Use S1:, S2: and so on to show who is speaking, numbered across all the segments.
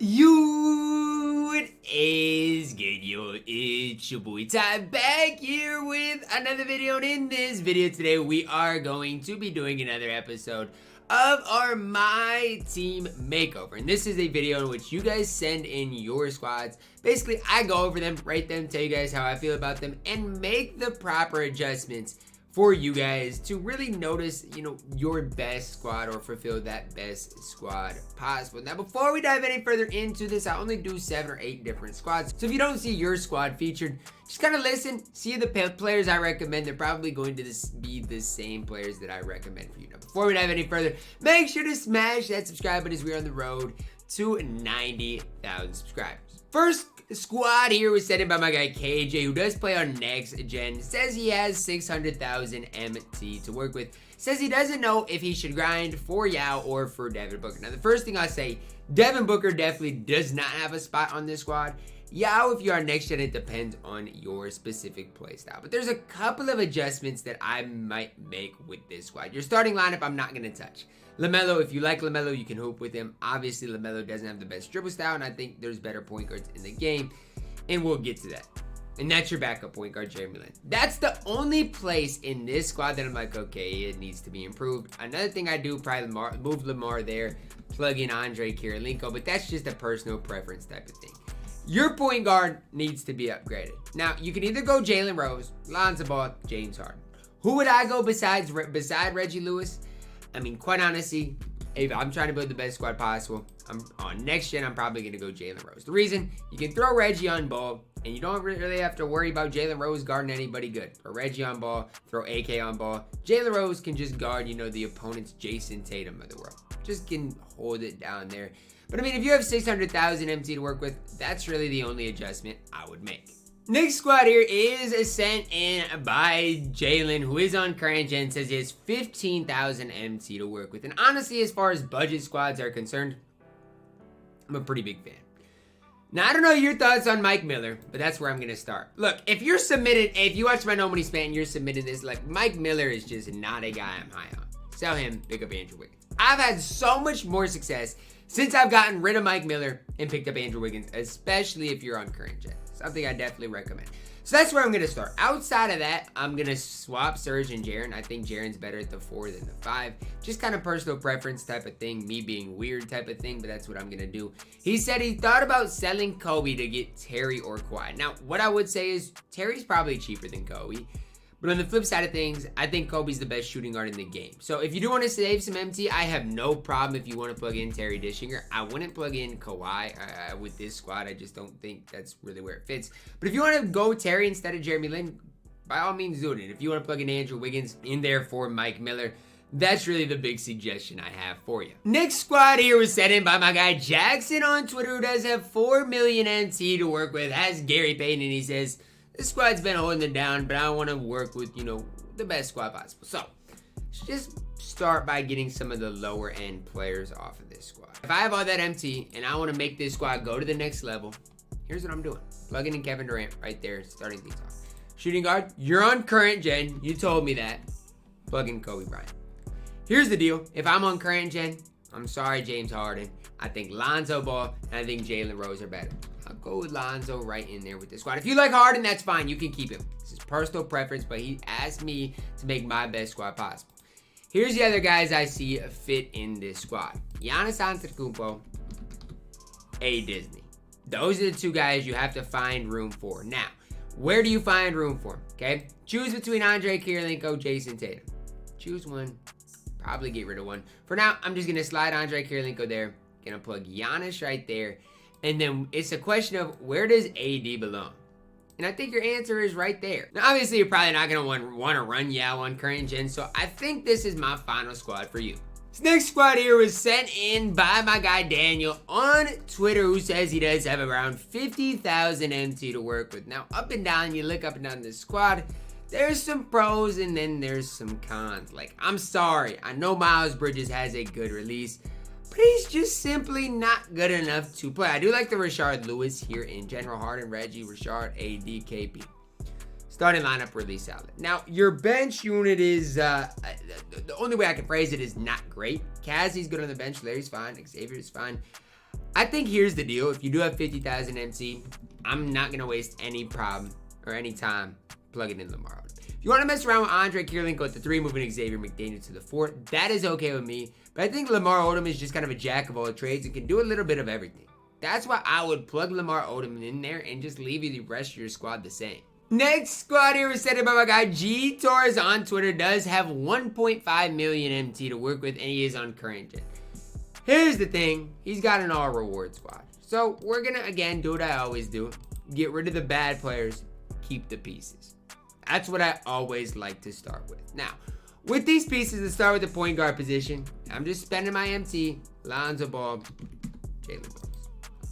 S1: What is good, yo? It's your boy Ty back here with another video, and in this video today we are going to be doing another episode of our My Team Makeover. And this is a video in which you guys send in your squads. Basically, I go over them, rate them, tell you guys how I feel about them, and make the proper adjustments for you guys to really notice, your best squad or fulfill that best squad possible. Now, before we dive any further into this, I only do 7 or 8 different squads. So if you don't see your squad featured, just kind of listen, see the players I recommend. They're probably going to be the same players that I recommend for you. Now, before we dive any further, make sure to smash that subscribe button as we're on the road to 90,000 subscribers. First squad here was set in by my guy KJ, who does play on next gen. Says he has 600,000 MT to work with. Says he doesn't know if he should grind for Yao or for Devin Booker. Now, the first thing I say, Devin Booker definitely does not have a spot on this squad. Yao, if you are next gen, it depends on your specific playstyle. But there's a couple of adjustments that I might make with this squad. Your starting lineup, I'm not going to touch. LaMelo, if you like LaMelo, you can hoop with him. Obviously, LaMelo doesn't have the best dribble style, and I think there's better point guards in the game, and we'll get to that. And that's your backup point guard, Jeremy Lin. That's the only place in this squad that I'm like, okay, it needs to be improved. Another thing I do, probably move Lamar there, plug in Andrei Kirilenko, but that's just a personal preference type of thing. Your point guard needs to be upgraded. Now, you can either go Jalen Rose, Lonzo Ball, James Harden. Who would I go beside Reggie Lewis? I mean, quite honestly, if I'm trying to build the best squad possible, I'm on next gen, I'm probably going to go Jalen Rose. The reason, you can throw Reggie on ball, and you don't really have to worry about Jalen Rose guarding anybody good. Throw Reggie on ball, throw AK on ball. Jalen Rose can just guard, the opponent's Jason Tatum of the world. Just can hold it down there. But I mean, if you have 600,000 MT to work with, that's really the only adjustment I would make. Next squad here is sent in by Jalen, who is on current gen. Says he has 15,000 MT to work with. And honestly, as far as budget squads are concerned, I'm a pretty big fan. Now, I don't know your thoughts on Mike Miller, but that's where I'm going to start. Look, if you watch my No Money Span and you're submitting this, like, Mike Miller is just not a guy I'm high on. Sell him, pick up Andrew Wiggins. I've had so much more success since I've gotten rid of Mike Miller and picked up Andrew Wiggins, especially if you're on current gen. Something I definitely recommend. So that's where I'm going to start. Outside of that, I'm going to swap Serge and Jaren. I think Jaren's better at the 4 than the 5. Just kind of personal preference type of thing. Me being weird type of thing, but that's what I'm going to do. He said he thought about selling Kobe to get Terry or Kawhi. Now, what I would say is Terry's probably cheaper than Kobe. But on the flip side of things, I think Kobe's the best shooting guard in the game. So if you do want to save some MT, I have no problem if you want to plug in Terry Dishinger. I wouldn't plug in Kawhi with this squad. I just don't think that's really where it fits. But if you want to go Terry instead of Jeremy Lin, by all means do it. If you want to plug in Andrew Wiggins in there for Mike Miller, that's really the big suggestion I have for you. Next squad here was set in by my guy Jackson on Twitter, who does have 4 million MT to work with, has Gary Payton, and he says, this squad's been holding it down, but I want to work with, the best squad possible. So, let's just start by getting some of the lower end players off of this squad. If I have all that MT and I want to make this squad go to the next level, here's what I'm doing. Plugging in Kevin Durant right there, starting things off. Shooting guard, you're on current gen. You told me that. Plug in Kobe Bryant. Here's the deal. If I'm on current gen, I'm sorry, James Harden. I think Lonzo Ball and I think Jalen Rose are better. I'll go with Lonzo right in there with this squad. If you like Harden, that's fine. You can keep him. This is personal preference, but he asked me to make my best squad possible. Here's the other guys I see fit in this squad. Giannis Antetokounmpo, A. Disney. Those are the 2 guys you have to find room for. Now, where do you find room for? Okay? Choose between Andrei Kirilenko, Jason Tatum. Choose one. Probably get rid of one. For now, I'm just going to slide Andrei Kirilenko there. Going to plug Giannis right there. And then it's a question of where does AD belong? And I think your answer is right there. Now, obviously, you're probably not going to want to run Yao on current gen, so I think this is my final squad for you. This next squad here was sent in by my guy Daniel on Twitter, who says he does have around 50,000 MT to work with. Now, up and down, you look up and down this squad, there's some pros and then there's some cons. Like, I'm sorry, I know Miles Bridges has a good release, but he's just simply not good enough to play. I do like the Rashard Lewis here in general. Harden, Reggie, Rashard, AD, KP. Starting lineup really solid. Now, your bench unit is, the only way I can phrase it is not great. Cassie's good on the bench. Larry's fine. Xavier's fine. I think here's the deal. If you do have 50,000 MT, I'm not going to waste any problem or any time plugging in Lamar Odom. If you want to mess around with Andre Kirilenko at the 3, moving Xavier McDaniel to the 4, that is okay with me. But I think Lamar Odom is just kind of a jack of all trades and can do a little bit of everything. That's why I would plug Lamar Odom in there and just leave you the rest of your squad the same. Next squad here was set up by my guy G Torres on Twitter. Does have 1.5 million MT to work with, and he is on current gen. Here's the thing, he's got an all reward squad. So we're gonna again do what I always do. Get rid of the bad players, keep the pieces. That's what I always like to start with. Now, with these pieces, let's start with the point guard position. I'm just spending my MT, Lonzo Ball, Jalen Rose.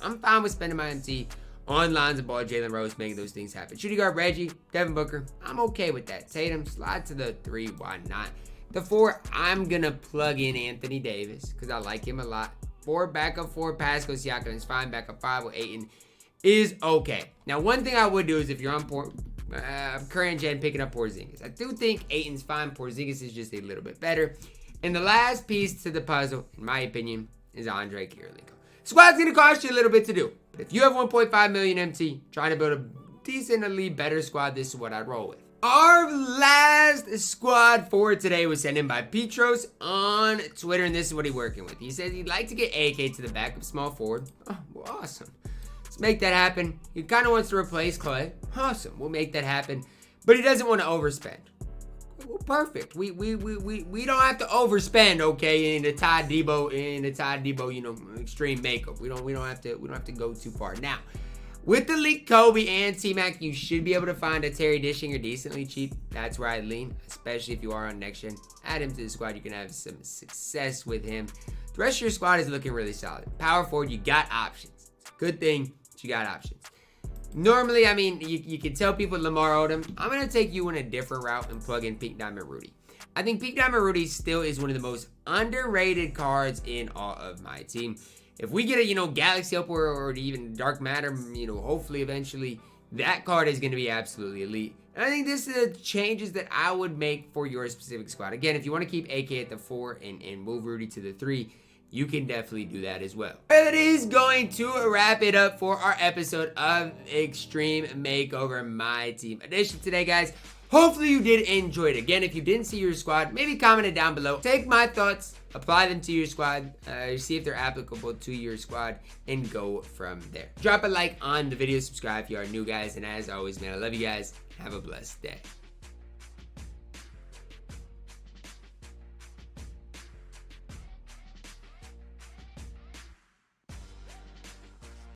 S1: I'm fine with spending my MT on Lonzo Ball, Jalen Rose, making those things happen. Shooting guard Reggie, Devin Booker, I'm okay with that. Tatum, slide to the 3, why not? The 4, I'm going to plug in Anthony Davis because I like him a lot. 4, backup 4, Pascal Siakam is fine. Backup 5 with Ayton is okay. Now, one thing I would do is if you're on current gen picking up Porzingis. I do think Ayton's fine. Porzingis is just a little bit better. And the last piece to the puzzle, in my opinion, is Andre Kirilenko. Squad's going to cost you a little bit to do. But if you have 1.5 million MT, trying to build a decently better squad, this is what I'd roll with. Our last squad for today was sent in by Petros on Twitter, and this is what he's working with. He says he'd like to get AK to the backup small forward. Oh, well, awesome. Let's make that happen. He kind of wants to replace Clay. Awesome. We'll make that happen. But he doesn't want to overspend. Well, perfect. We don't have to overspend, okay, in the TyDeBo, you know, extreme makeup. We don't have to go too far. Now, with the leaked Kobe and T-Mac, you should be able to find a Terry Dishinger decently cheap. That's where I lean, especially if you are on next gen. Add him to the squad, you can have some success with him. The rest of your squad is looking really solid. Power forward, you got options. Good thing you got options. Normally, I mean, you can tell people Lamar Odom. I'm going to take you in a different route and plug in Pink Diamond Rudy. I think Pink Diamond Rudy still is one of the most underrated cards in all of my team. If we get a, you know, Galaxy Opal or even Dark Matter, you know, hopefully eventually, that card is going to be absolutely elite. And I think this is the changes that I would make for your specific squad. Again, if you want to keep AK at the 4 and move Rudy to the 3, you can definitely do that as well. That is going to wrap it up for our episode of Extreme Makeover My Team edition today, guys. Hopefully you did enjoy it. Again, if you didn't see your squad, maybe comment it down below. Take my thoughts, apply them to your squad, see if they're applicable to your squad, and go from there. Drop a like on the video, subscribe if you are new, guys, and as always, man, I love you guys. Have a blessed day.